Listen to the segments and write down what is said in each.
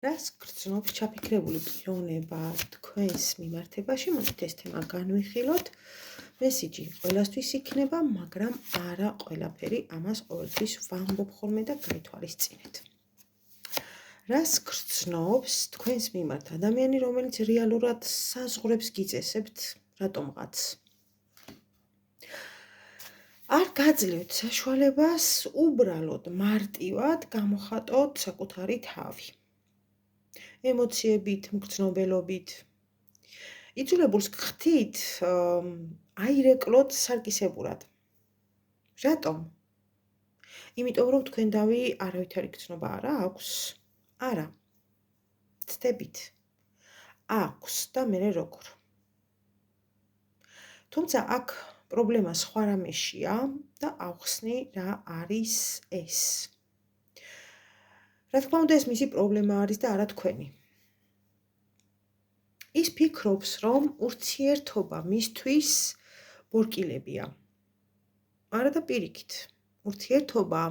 რას გრძნობთ ჩაფიქრებული პიროვნება თქვენს მიმართებაში? მოდით ეს თემა განვიხილოთ. მესიჯი ყველასთვის იქნება, მაგრამ არა ყველაფერი ამას ყოველთვის ვამბობ ხოლმე და გაითვალისწინეთ. რას გრძნობს თქვენს მიმართ ადამიანი, რომელიც რეალურად საზღვრებს გიწესებთ რატომღაც? არ გაძლევთ საშუალებას უბრალოდ მარტივად გამოხატოთ საკუთარი თავი. ემოციებით, მგრძნობელობით. იძულებულს გხდით აირეკლოთ სარკისებურად. რატომ? იმიტომ რომ თქვენდავი არავითარი გრძნობა არა აქვს? არა. ცდებით. აქვს და მერე როგორ. თუმცა აქ პრობლემა სხვა რამეშია და ავხსნი რა არის ეს. რა თქმა უნდა, ეს მისი პრობლემა არის და არა თქვენი. ის ფიქრობს, რომ ურთიერთობა მისთვის ბორკილებია. არა და პირიქით. ურთიერთობა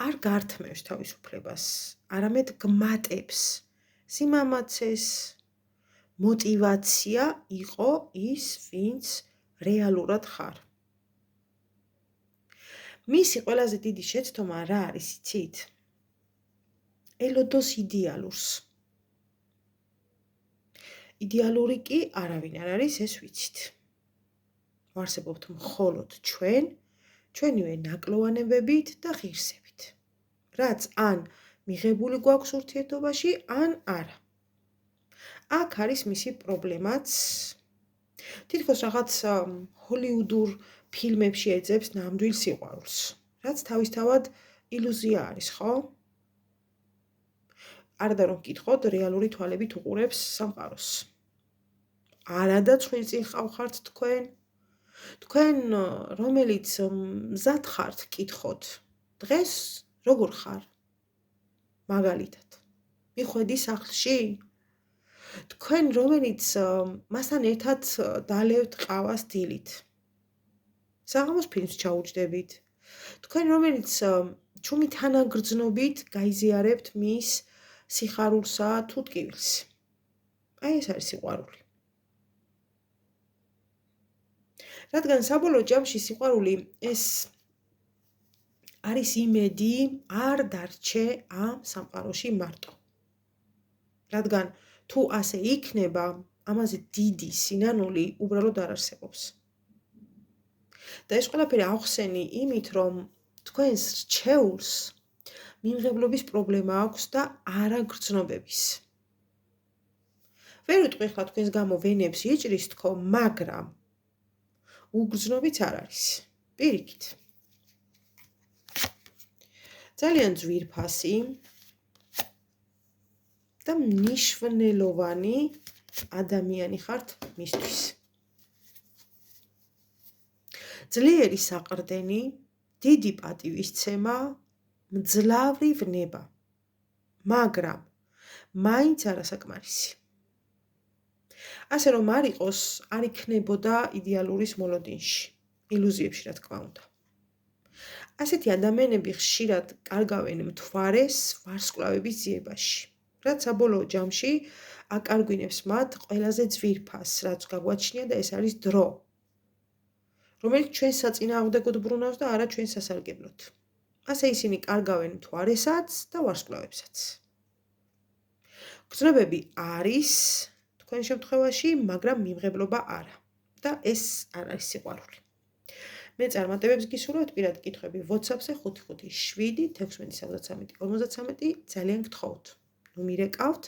არ გართმევს თავისუფლებას, არამედ გმატებს სიმამაცეს, მოტივაცია იყო ის, ვინც რეალურად ხარ. მისი ყველაზე დიდი შეცდომა რა არის, იცით? ელოდოს იდეალურს. იდეალური კი არავინ არ არის, ეს ვიცით. ვარსებობთ მხოლოდ ჩვენივე ნაკლოვანებებით და ღირსებით. რაც ან მიღებული გვაქვს ურთიერთობაში, ან არა. აქ არის მისი პრობლემაც. თითქოს რაღაც ჰოლივუდურ ფილმებში ეძებს ნამდვილ სიყვარულს, რაც თავისთავად ილუზია არის, ხო? არადა რომ გკითხოთ, რეალური თვალებით უყურებს სამყაროს. არადა წყვილწინ ხავხართ თქვენ? თქვენ, რომელიც მზად ხართ კითხოთ, დღეს როგორ ხარ? მაგალითად, მიხვედი სახლში? თქვენ, რომელიც მასთან ერთად დალევთ ყავას დილით. საღამოს ფილმს ჩაუჯდებით. თქვენ, რომელიც ჩუმი თანაგრძნობით გაიზიარებთ მის სიხარულსა თუ ტკივილს. აი ეს არის სიყვარული. რადგან საბოლოო ჯამში სიყვარული ეს არის იმედი არ დარჩე ამ სამყაროში მარტო. რადგან თუ ასე იქნება, ამაზე დიდი სინანული უბრალოდ არ არსებობს. და ეს ყველაფერი ავხსენი იმით, რომ თქვენს რჩეულს მიმღებლობის პრობლემა აქვს და არა გრძნობების. ვერ ვიტყვი ხა თქვენს გამო ვენებს იჭრის თქო, მაგრამ უგრძნობიც არ არის. პირიქით. ძალიან ძვირფასი და მნიშვნელოვანი ადამიანი ხართ მისთვის. ძლიერი საყრდენი, დიდი პატივისცემა, მძლავრი ვნება, მაგრამ მაინც არასაკმარისი. ასე რომ არ იყოს, არ იქნებოდა იდეალურის მოლოდინში, ილუზიებში რა თქმა უნდა. ასეთი ადამიანები ხშირად კარგავენ მთვარეს ვარსკვლავების ძიებაში, რაც საბოლოო ჯამში აკარგვინებს მათ ყველაზე ძვირფასს, რაც გაგვაჩნია და ეს არის დრო, რომელიც ჩვენს საწინააღმდეგოდ ბრუნავს და არა ჩვენს სასარგებლოდ. ასე ისინი კარგავენ მთვარესაც და ვარსკვლავებსაც. გრძნობები არის თქვენ შემთხვევაში, მაგრამ მიმღებლობა არა. და ეს არ არის სიყვარული. მე წარმატებებს გისურვებთ, პირად კითხვები WhatsApp-ზე 557 16 50 ძალიან გთხოვთ. ნუ მირეკავთ,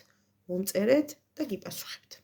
მომწერეთ და გიპასუხებთ.